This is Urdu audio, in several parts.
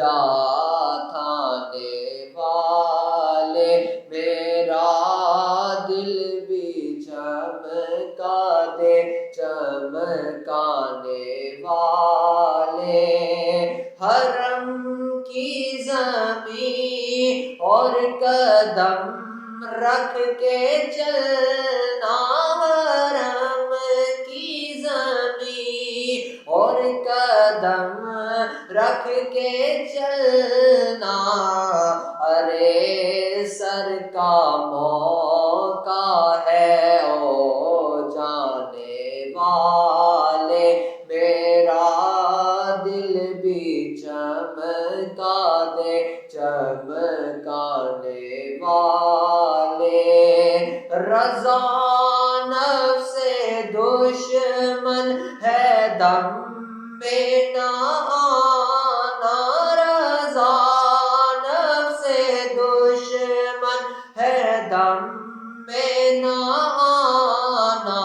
جا تھانے والے، میرا دل بھی چمکا دے چمکانے والے، حرم کی زمین اور قدم رکھ کے چلنا، حرم کی زمین اور قدم رکھ کے چلنا، ارے سر کا موقع ہے او جانے والے، میرا دل بھی چمکا دے چمکانے والے، رضا نفس دشمن ہے دم میں نہ آنا، رضا نفس دشمن ہے دم میں نہ آنا،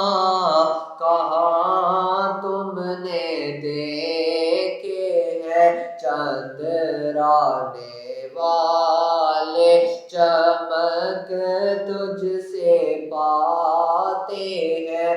کہاں تم نے دیکھے ہیں چندرانے والے، چمک تجھ سے پاتے ہیں